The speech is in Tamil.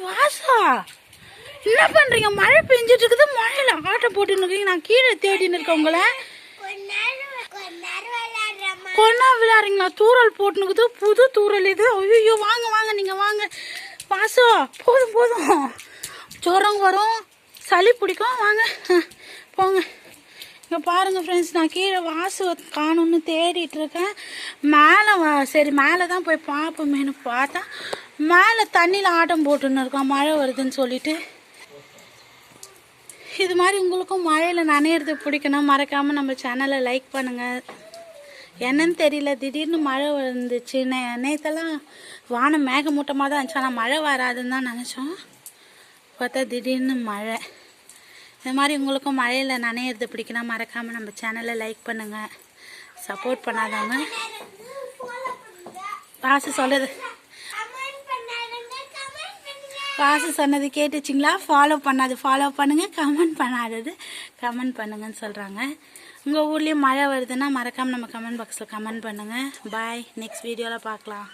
வாசா என்ன பண்றீங்க? மழை பெஞ்சிட்டு இருக்குது, மழையில ஆட்டை போட்டுன்னு இருக்கீங்க. நான் கீழே தேடின்னு இருக்கேன் உங்களை. கொண்டா விளையாடுறீங்களா? தூரல் போட்டுனுக்குது, புது தூரல் இது. ஐயோ வாங்க வாங்க, நீங்க வாங்க. வாசா போதும் போதும், ஜுரம் வரும், சளி பிடிக்கும், வாங்க போங்க. இங்கே பாருங்கள் ஃப்ரெண்ட்ஸ், நான் கீழே வாசு காணும்னு தேடிட்டு இருக்கேன். மேலே சரி மேலே தான் போய் பார்ப்போமேனு பார்த்தா மேலே தண்ணியில் ஆட்டம் போட்டுன்னு இருக்கோம், மழை வருதுன்னு சொல்லிட்டு. இது மாதிரி உங்களுக்கும் மழையில் நனையிறது பிடிக்கணும், மறக்காமல் நம்ம சேனலை லைக் பண்ணுங்கள். என்னன்னு தெரியல, திடீர்னு மழை வந்துச்சு. நேற்றெல்லாம் வானம் மேகமூட்டமாக தான் இருந்துச்சு, ஆனால் மழை வராதுன்னு தான் நினச்சோம். பார்த்தா திடீர்னு மழை. இது மாதிரி உங்களுக்கும் மழையில் நனையிறது பிடிக்கணும், மறக்காமல் நம்ம சேனலை லைக் பண்ணுங்கள், சப்போர்ட் பண்ணாதவங்க. வாசு சொல்லுது, வாசு சொன்னது கேட்டுச்சிங்களா? ஃபாலோ பண்ணுங்கள், கமெண்ட் பண்ணாதது கமெண்ட் பண்ணுங்கன்னு சொல்கிறாங்க. உங்கள் ஊர்லேயும் மழை வருதுன்னா மறக்காமல் நம்ம கமெண்ட் பாக்ஸில் கமெண்ட் பண்ணுங்கள். பாய், நெக்ஸ்ட் வீடியோவில் பார்க்கலாம்.